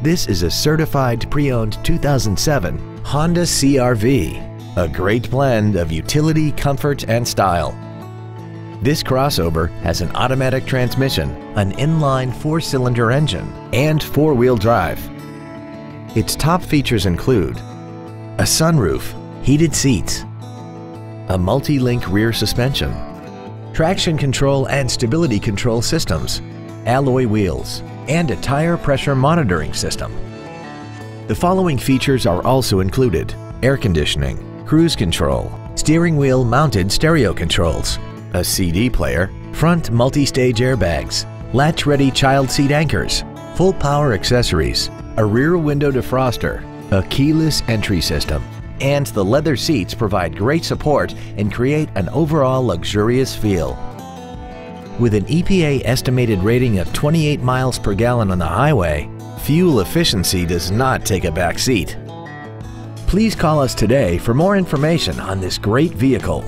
This is a certified pre-owned 2007 Honda CR-V, a great blend of utility, comfort, and style. This crossover has an automatic transmission, an inline 4-cylinder engine, and 4-wheel drive. Its top features include a sunroof, heated seats, a multi-link rear suspension, traction control and stability control systems, alloy wheels, and a tire pressure monitoring system. The following features are also included: air conditioning, cruise control, steering wheel mounted stereo controls, a CD player, front multi-stage airbags, latch-ready child seat anchors, full power accessories, a rear window defroster, a keyless entry system, and the leather seats provide great support and create an overall luxurious feel. With an EPA estimated rating of 28 miles per gallon on the highway, fuel efficiency does not take a back seat. Please call us today for more information on this great vehicle.